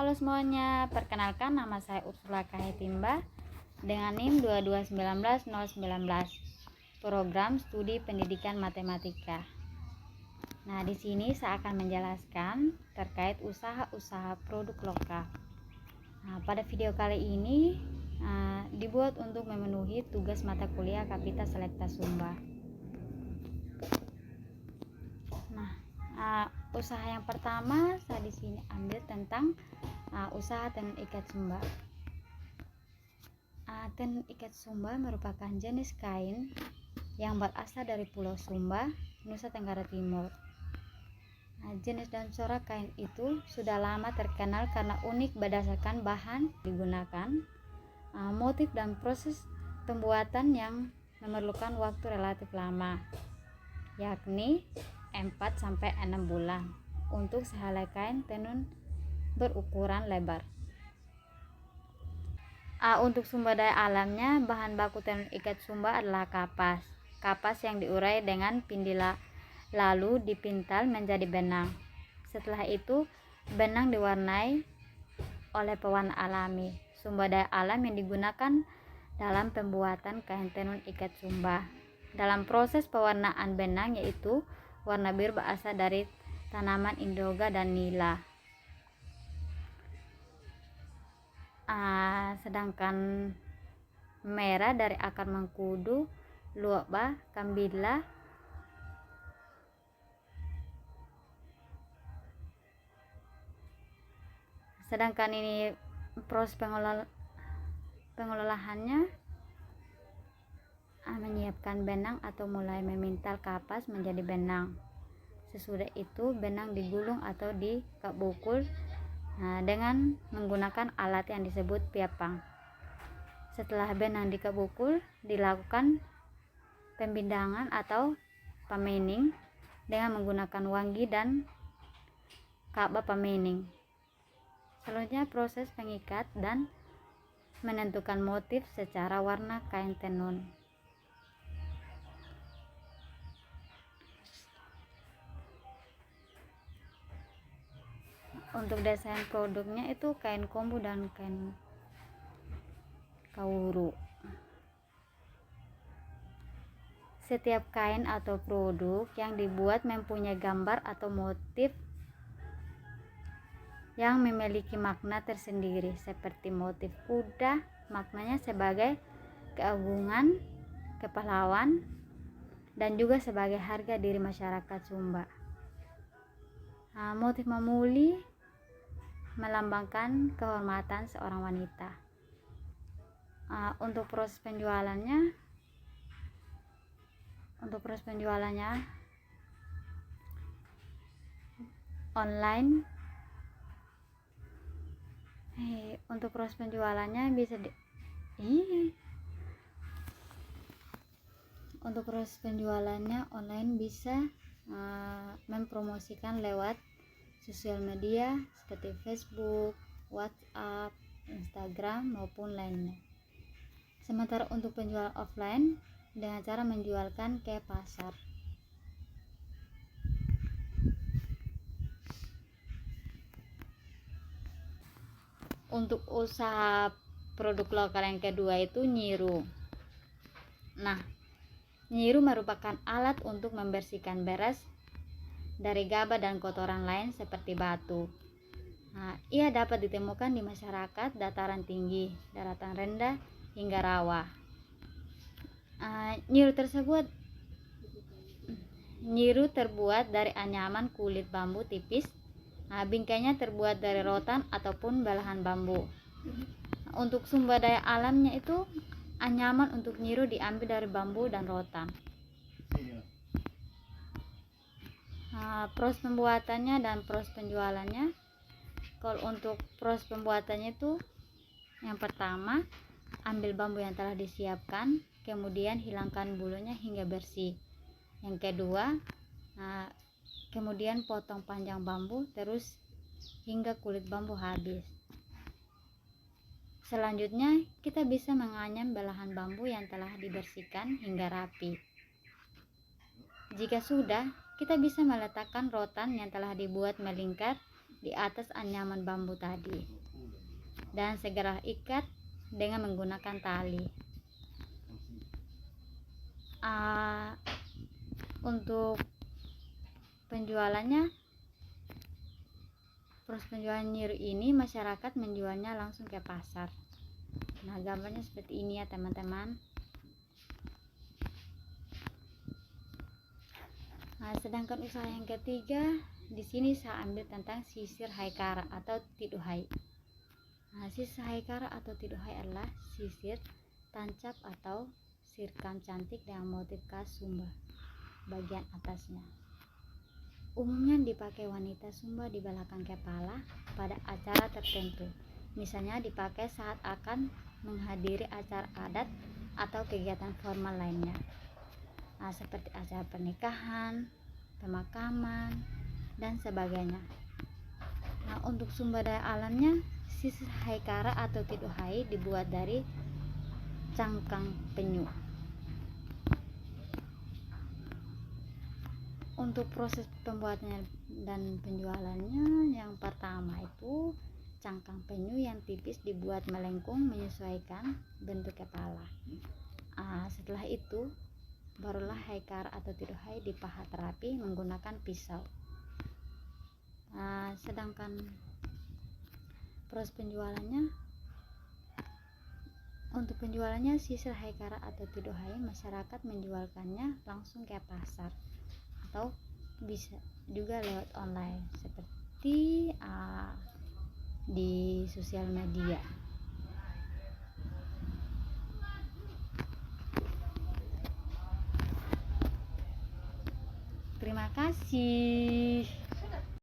Halo semuanya, perkenalkan nama saya Ursula Kahetimba dengan NIM 2219019, program studi pendidikan matematika. Nah, di sini saya akan menjelaskan terkait usaha-usaha produk lokal. Nah, pada video kali ini dibuat untuk memenuhi tugas mata kuliah Kapita Selekta Sumba. Usaha yang pertama saya di sini ambil tentang usaha tenun ikat sumba. Tenun ikat sumba merupakan jenis kain yang berasal dari Pulau Sumba, Nusa Tenggara Timur. Jenis dan corak kain itu sudah lama terkenal karena unik berdasarkan bahan digunakan, motif dan proses pembuatan yang memerlukan waktu relatif lama, yakni 4-6 bulan untuk sehelai kain tenun berukuran lebar. Untuk sumber daya alamnya, bahan baku tenun ikat sumba adalah kapas. Kapas yang diurai dengan pindila lalu dipintal menjadi benang. Setelah itu, benang diwarnai oleh pewarna alami. Sumber daya alam yang digunakan dalam pembuatan kain tenun ikat sumba. Dalam proses pewarnaan benang yaitu warna biru berasal dari tanaman indoga dan nila. Sedangkan merah dari akar mengkudu, luoba, kambila, sedangkan ini proses pengelolaannya menyiapkan benang atau mulai memintal kapas menjadi benang. Sesudah itu benang digulung atau dikabukul dengan menggunakan alat yang disebut piapang. Setelah benang dikabukul, dilakukan pembindangan atau pamining dengan menggunakan wangi dan kaba pamining. Selanjutnya proses pengikat dan menentukan motif secara warna kain tenun. Untuk desain produknya itu kain kombu dan kain kauru. Setiap kain atau produk yang dibuat mempunyai gambar atau motif yang memiliki makna tersendiri, seperti motif kuda, maknanya sebagai keagungan, kepahlawan, dan juga sebagai harga diri masyarakat Sumba. Motif mamuli melambangkan kehormatan seorang wanita. Untuk proses penjualannya online. Untuk proses penjualannya untuk proses penjualannya online bisa mempromosikan lewat sosial media seperti Facebook, WhatsApp, Instagram maupun lainnya. Sementara untuk penjualan offline dengan cara menjualkan ke pasar. Untuk usaha produk lokal yang kedua itu nyiru. Nyiru merupakan alat untuk membersihkan beras dari gabah dan kotoran lain seperti batu. Ia dapat ditemukan di masyarakat dataran tinggi, daratan rendah, hingga rawa. Nyiru terbuat dari anyaman kulit bambu tipis. Bingkainya terbuat dari rotan ataupun belahan bambu. Untuk sumber daya alamnya itu anyaman untuk nyiru diambil dari bambu dan rotan. Proses pembuatannya dan proses penjualannya. Kalau untuk proses pembuatannya itu yang pertama, ambil bambu yang telah disiapkan, kemudian hilangkan bulunya hingga bersih. Yang kedua, kemudian potong panjang bambu terus hingga kulit bambu habis. Selanjutnya kita bisa menganyam belahan bambu yang telah dibersihkan hingga rapi. Jika sudah, kita bisa meletakkan rotan yang telah dibuat melingkar di atas anyaman bambu tadi dan segera ikat dengan menggunakan tali. Untuk penjualannya, proses penjualan nyiru ini masyarakat menjualnya langsung ke pasar. Nah, gambarnya seperti ini ya teman-teman. Nah, sedangkan usaha yang ketiga, di sini saya ambil tentang sisir haikara atau tiduhai. Nah, sisir haikara atau tiduhai adalah sisir tancap atau sirkam cantik dengan motif khas Sumba bagian atasnya. Umumnya dipakai wanita Sumba di belakang kepala pada acara tertentu. Misalnya dipakai saat akan menghadiri acara adat atau kegiatan formal lainnya. Nah, seperti acara pernikahan, pemakaman, dan sebagainya. Nah, untuk sumber daya alamnya, sisir haikara atau tiduhai dibuat dari cangkang penyu. Untuk proses pembuatannya dan penjualannya, yang pertama itu cangkang penyu yang tipis dibuat melengkung menyesuaikan bentuk kepala. Setelah itu barulah haikara atau tiduhai dipahat rapi menggunakan pisau. Sedangkan proses penjualannya, untuk penjualannya sisir haikara atau tiduhai masyarakat menjualkannya langsung ke pasar atau bisa juga lewat online seperti di sosial media. Terima kasih.